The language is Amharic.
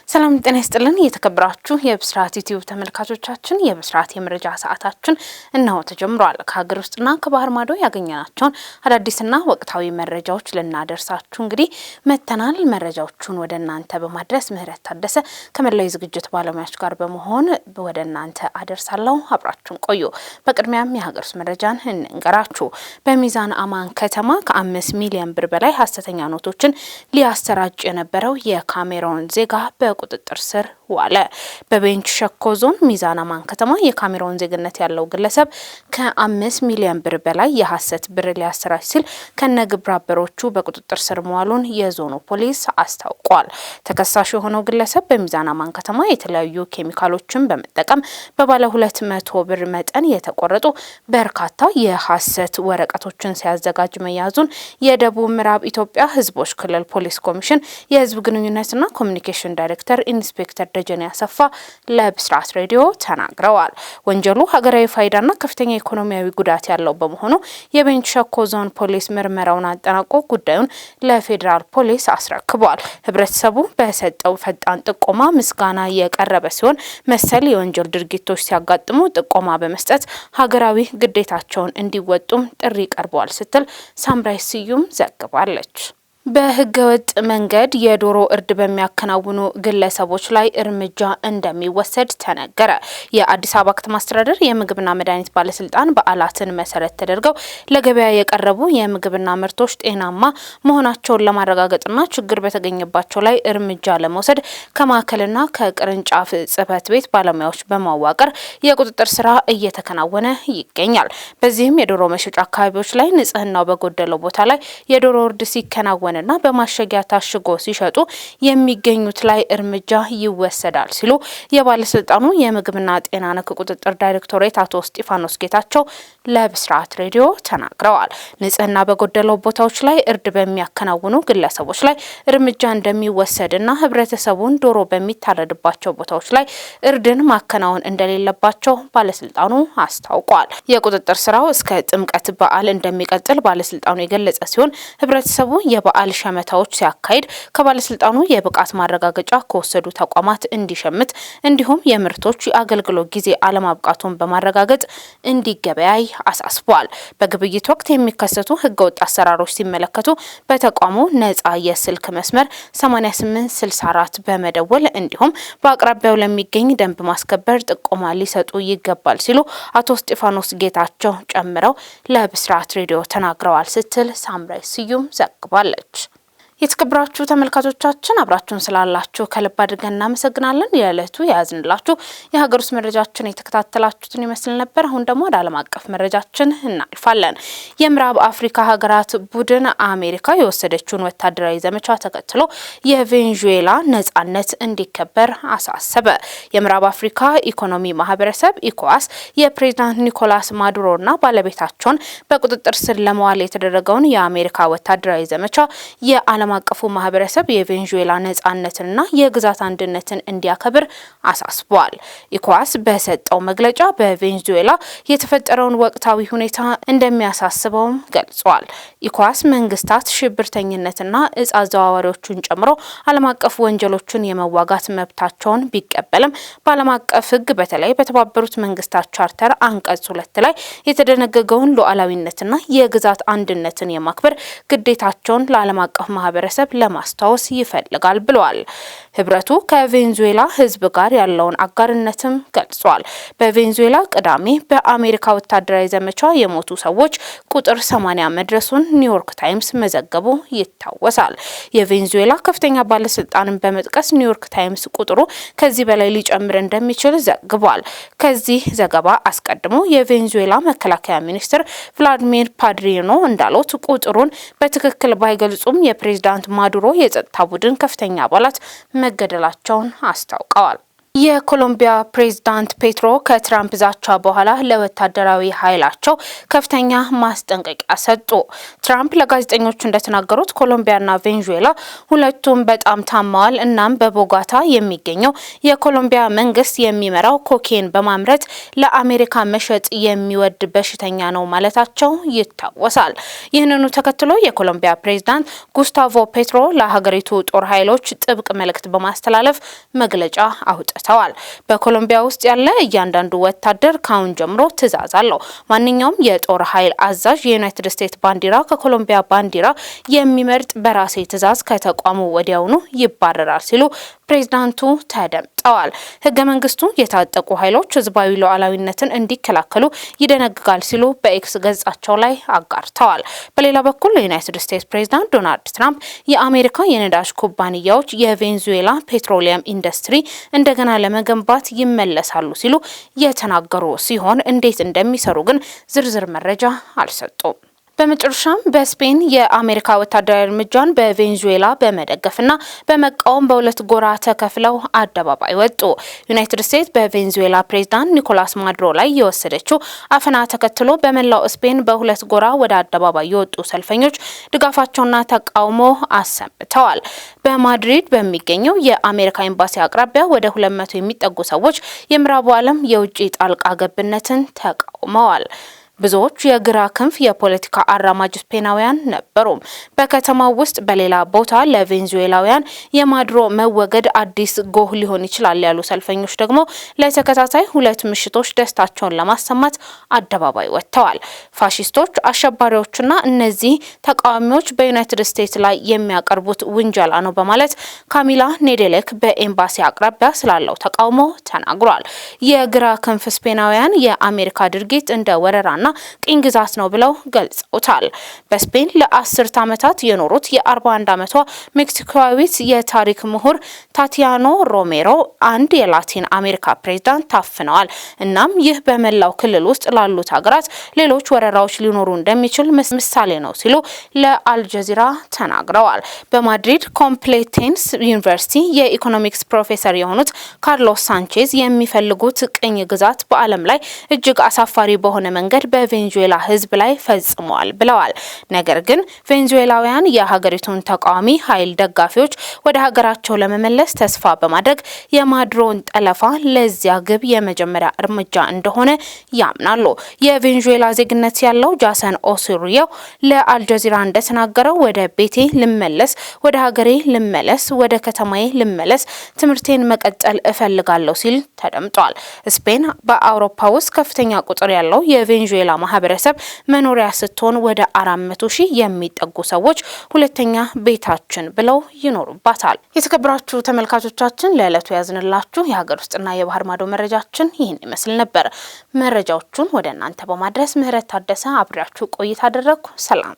ሰላም ጤና ይስጥልን የተከበራችሁ የብስራት ዩቲዩብ ተመልካቾቻችን የብስራት የመረጃ ሰዓታችን እነሆ ተጀምሯል። ከሀገር ውስጥና ከባህር ማዶ ያገኘናቸውን አዳዲስና ወቅታዊ መረጃዎች ልናደርሳችሁ እንግዲህ መተናል። መረጃዎቹን ወደ እናንተ በማድረስ ምህረት ታደሰ ከመላው ዝግጅት ባለሙያዎች ጋር በመሆን ወደ እናንተ አደርሳለሁ። አብራችሁን ቆዩ። በቅድሚያም የሀገር ውስጥ መረጃን እንንገራችሁ። በሚዛን አማን ከተማ ከ5 ሚሊዮን ብር በላይ ሀሰተኛ ኖቶችን ሊያሰራጭ የነበረው የካሜሮን ዜጋ በቁጥጥር ስር ዋለ። በቤንች ሸኮ ዞን ሚዛን አማን ከተማ የካሜሮን ዜግነት ያለው ግለሰብ ከ5 ሚሊዮን ብር በላይ የሐሰት ብር ሊያሰራጭ ሲል ከነግብረ አበሮቹ በቁጥጥር ስር መዋሉን የዞኑ ፖሊስ አስታውቋል። ተከሳሽ የሆነው ግለሰብ በሚዛን አማን ከተማ የተለያዩ ኬሚካሎችን በመጠቀም በባለ 200 ብር መጠን የተቆረጡ በርካታ የሐሰት ወረቀቶችን ሲያዘጋጅ መያዙን የደቡብ ምዕራብ ኢትዮጵያ ሕዝቦች ክልል ፖሊስ ኮሚሽን የሕዝብ ግንኙነትና ኮሚኒኬሽን ዳይሬክተር ኢንስፔክተር ደጀኔ አሰፋ ለብስራት ሬዲዮ ተናግረዋል። ወንጀሉ ሀገራዊ ፋይዳና ከፍተኛ ኢኮኖሚያዊ ጉዳት ያለው በመሆኑ የቤንች ሸኮ ዞን ፖሊስ ምርመራውን አጠናቆ ጉዳዩን ለፌዴራል ፖሊስ አስረክቧል። ህብረተሰቡ በሰጠው ፈጣን ጥቆማ ምስጋና የቀረበ ሲሆን መሰል የወንጀል ድርጊቶች ሲያጋጥሙ ጥቆማ በመስጠት ሀገራዊ ግዴታቸውን እንዲወጡም ጥሪ ቀርበዋል ስትል ሳምራይ ስዩም ዘግባለች። በህገወጥ መንገድ የዶሮ እርድ በሚያከናውኑ ግለሰቦች ላይ እርምጃ እንደሚወሰድ ተነገረ። የአዲስ አበባ ከተማ አስተዳደር የምግብና መድኃኒት ባለስልጣን በዓላትን መሰረት ተደርገው ለገበያ የቀረቡ የምግብና ምርቶች ጤናማ መሆናቸውን ለማረጋገጥና ችግር በተገኘባቸው ላይ እርምጃ ለመውሰድ ከማዕከልና ከቅርንጫፍ ጽህፈት ቤት ባለሙያዎች በማዋቀር የቁጥጥር ስራ እየተከናወነ ይገኛል። በዚህም የዶሮ መሸጫ አካባቢዎች ላይ ንጽህናው በጎደለው ቦታ ላይ የዶሮ እርድ ሲከናወን እና በማሸጊያ ታሽጎ ሲሸጡ የሚገኙት ላይ እርምጃ ይወሰዳል ሲሉ የባለስልጣኑ የምግብና ጤና ነክ ቁጥጥር ዳይሬክቶሬት አቶ እስጢፋኖስ ጌታቸው ለብስራት ሬዲዮ ተናግረዋል። ንጽህና በጎደለው ቦታዎች ላይ እርድ በሚያከናውኑ ግለሰቦች ላይ እርምጃ እንደሚወሰድና ህብረተሰቡን ዶሮ በሚታረድባቸው ቦታዎች ላይ እርድን ማከናወን እንደሌለባቸው ባለስልጣኑ አስታውቋል። የቁጥጥር ስራው እስከ ጥምቀት በዓል እንደሚቀጥል ባለስልጣኑ የገለጸ ሲሆን ህብረተሰቡ የበዓል ሸመታዎች ሲያካሂድ ከባለስልጣኑ የብቃት ማረጋገጫ ከወሰዱ ተቋማት እንዲሸምት እንዲሁም የምርቶች የአገልግሎት ጊዜ አለማብቃቱን በማረጋገጥ እንዲገበያይ አሳስቧል። በግብይት ወቅት የሚከሰቱ ህገወጥ አሰራሮች ሲመለከቱ በተቋሙ ነጻ የስልክ መስመር 8864 በመደወል እንዲሁም በአቅራቢያው ለሚገኝ ደንብ ማስከበር ጥቆማ ሊሰጡ ይገባል ሲሉ አቶ እስጢፋኖስ ጌታቸው ጨምረው ለብስራት ሬዲዮ ተናግረዋል ስትል ሳምራይ ስዩም ዘግባለች። የተከበራችሁ ተመልካቾቻችን አብራችሁን ስላላችሁ ከልብ አድርገን እናመሰግናለን። የዕለቱ የያዝንላችሁ የሀገር ውስጥ መረጃችን የተከታተላችሁትን ይመስል ነበር። አሁን ደግሞ ወደ ዓለም አቀፍ መረጃችን እናልፋለን። የምዕራብ አፍሪካ ሀገራት ቡድን አሜሪካ የወሰደችውን ወታደራዊ ዘመቻ ተከትሎ የቬንዙዌላ ነጻነት እንዲከበር አሳሰበ። የምዕራብ አፍሪካ ኢኮኖሚ ማህበረሰብ ኢኮዋስ የፕሬዝዳንት ኒኮላስ ማዱሮና ባለቤታቸውን በቁጥጥር ስር ለመዋል የተደረገውን የአሜሪካ ወታደራዊ ዘመቻ የዓለም አቀፉ ማህበረሰብ የቬንዙዌላ ነጻነትንና የግዛት አንድነትን እንዲያከብር አሳስቧል። ኢኮዋስ በሰጠው መግለጫ በቬንዙዌላ የተፈጠረውን ወቅታዊ ሁኔታ እንደሚያሳስበውም ገልጿል። ኢኮዋስ መንግስታት ሽብርተኝነትና እጽ አዘዋዋሪዎችን ጨምሮ ዓለም አቀፍ ወንጀሎችን የመዋጋት መብታቸውን ቢቀበልም በዓለም አቀፍ ሕግ በተለይ በተባበሩት መንግስታት ቻርተር አንቀጽ 2 ላይ የተደነገገውን ሉዓላዊነትና የግዛት አንድነትን የማክበር ግዴታቸውን ለዓለም አቀፍ ማህበረሰብ ለማስታወስ ይፈልጋል ብለዋል። ህብረቱ ከቬንዙዌላ ህዝብ ጋር ያለውን አጋርነትም ገልጿል። በቬንዙዌላ ቅዳሜ በአሜሪካ ወታደራዊ ዘመቻ የሞቱ ሰዎች ቁጥር 80 መድረሱን ኒውዮርክ ታይምስ መዘገቡ ይታወሳል። የቬንዙዌላ ከፍተኛ ባለስልጣንን በመጥቀስ ኒውዮርክ ታይምስ ቁጥሩ ከዚህ በላይ ሊጨምር እንደሚችል ዘግቧል። ከዚህ ዘገባ አስቀድሞ የቬንዙዌላ መከላከያ ሚኒስትር ቭላዲሚር ፓድሪኖ እንዳሉት ቁጥሩን በትክክል ባይገልጹም የፕሬዝዳንት ማዱሮ የጸጥታ ቡድን ከፍተኛ አባላት መገደላቸውን አስታውቀዋል። የኮሎምቢያ ፕሬዝዳንት ፔትሮ ከትራምፕ ዛቻ በኋላ ለወታደራዊ ኃይላቸው ከፍተኛ ማስጠንቀቂያ ሰጡ። ትራምፕ ለጋዜጠኞች እንደተናገሩት ኮሎምቢያና ቬንዙዌላ ሁለቱም በጣም ታመዋል። እናም በቦጋታ የሚገኘው የኮሎምቢያ መንግስት የሚመራው ኮኬን በማምረት ለአሜሪካ መሸጥ የሚወድ በሽተኛ ነው ማለታቸው ይታወሳል። ይህንኑ ተከትሎ የኮሎምቢያ ፕሬዝዳንት ጉስታቮ ፔትሮ ለሀገሪቱ ጦር ኃይሎች ጥብቅ መልእክት በማስተላለፍ መግለጫ አውጥተዋል። በኮሎምቢያ ውስጥ ያለ እያንዳንዱ ወታደር ካሁን ጀምሮ ትዕዛዝ አለው። ማንኛውም የጦር ኃይል አዛዥ የዩናይትድ ስቴትስ ባንዲራ ከኮሎምቢያ ባንዲራ የሚመርጥ በራሴ ትዕዛዝ ከተቋሙ ወዲያውኑ ይባረራል ሲሉ ፕሬዝዳንቱ ተደምጠዋል። ህገ መንግስቱ የታጠቁ ኃይሎች ህዝባዊ ሉዓላዊነትን እንዲከላከሉ ይደነግጋል ሲሉ በኤክስ ገጻቸው ላይ አጋርተዋል። በሌላ በኩል የዩናይትድ ስቴትስ ፕሬዝዳንት ዶናልድ ትራምፕ የአሜሪካ የነዳጅ ኩባንያዎች የቬንዙዌላ ፔትሮሊየም ኢንዱስትሪ እንደገና ለመገንባት ይመለሳሉ ሲሉ የተናገሩ ሲሆን እንዴት እንደሚሰሩ ግን ዝርዝር መረጃ አልሰጡም። በመጨረሻም በስፔን የአሜሪካ ወታደራዊ እርምጃን በቬንዙዌላ በመደገፍና በመቃወም በሁለት ጎራ ተከፍለው አደባባይ ወጡ። ዩናይትድ ስቴትስ በቬንዙዌላ ፕሬዝዳንት ኒኮላስ ማዱሮ ላይ የወሰደችው አፈና ተከትሎ በመላው ስፔን በሁለት ጎራ ወደ አደባባይ የወጡ ሰልፈኞች ድጋፋቸውና ተቃውሞ አሰምተዋል። በማድሪድ በሚገኘው የአሜሪካ ኤምባሲ አቅራቢያ ወደ 200 የሚጠጉ ሰዎች የምዕራቡ ዓለም የውጭ ጣልቃ ገብነትን ተቃውመዋል። ብዙዎች የግራ ክንፍ የፖለቲካ አራማጅ ስፔናውያን ነበሩ። በከተማው ውስጥ በሌላ ቦታ ለቬንዙዌላውያን የማዱሮ መወገድ አዲስ ጎህ ሊሆን ይችላል ያሉ ሰልፈኞች ደግሞ ለተከታታይ 2 ምሽቶች ደስታቸውን ለማሰማት አደባባይ ወጥተዋል። ፋሺስቶች፣ አሸባሪዎችና እነዚህ ተቃዋሚዎች በዩናይትድ ስቴትስ ላይ የሚያቀርቡት ውንጀላ ነው በማለት ካሚላ ኔዴሌክ በኤምባሲ አቅራቢያ ስላለው ተቃውሞ ተናግሯል። የግራ ክንፍ ስፔናውያን የአሜሪካ ድርጊት እንደ ወረራና ቅኝ ግዛት ነው ብለው ገልጸውታል። በስፔን ለ10 ዓመታት የኖሩት የ41 ዓመቷ ሜክሲኮዊት የታሪክ ምሁር ታቲያኖ ሮሜሮ አንድ የላቲን አሜሪካ ፕሬዝዳንት ታፍነዋል። እናም ይህ በመላው ክልል ውስጥ ላሉት ሀገራት ሌሎች ወረራዎች ሊኖሩ እንደሚችል ምሳሌ ነው ሲሉ ለአልጀዚራ ተናግረዋል። በማድሪድ ኮምፕሉቴንስ ዩኒቨርሲቲ የኢኮኖሚክስ ፕሮፌሰር የሆኑት ካርሎስ ሳንቼዝ የሚፈልጉት ቅኝ ግዛት በዓለም ላይ እጅግ አሳፋሪ በሆነ መንገድ በቬንዙዌላ ሕዝብ ላይ ፈጽመዋል ብለዋል። ነገር ግን ቬንዙዌላውያን የሀገሪቱን ተቃዋሚ ኃይል ደጋፊዎች ወደ ሀገራቸው ለመመለስ ተስፋ በማድረግ የማዱሮን ጠለፋ ለዚያ ግብ የመጀመሪያ እርምጃ እንደሆነ ያምናሉ። የቬንዙዌላ ዜግነት ያለው ጃሰን ኦሱሪዮ ለአልጀዚራ እንደተናገረው ወደ ቤቴ ልመለስ፣ ወደ ሀገሬ ልመለስ፣ ወደ ከተማዬ ልመለስ፣ ትምህርቴን መቀጠል እፈልጋለሁ ሲል ተደምጧል። ስፔን በአውሮፓ ውስጥ ከፍተኛ ቁጥር ያለው የቬንዙዌላ ማህበረሰብ መኖሪያ ስትሆን ወደ 400 ሺህ የሚጠጉ ሰዎች ሁለተኛ ቤታችን ብለው ይኖሩባታል። የተከበራችሁ ተመልካቾቻችን ለዕለቱ ያዝንላችሁ የሀገር ውስጥና የባህር ማዶ መረጃችን ይህን ይመስል ነበር። መረጃዎቹን ወደ እናንተ በማድረስ ምህረት ታደሰ አብሬያችሁ ቆይታ አደረግኩ። ሰላም።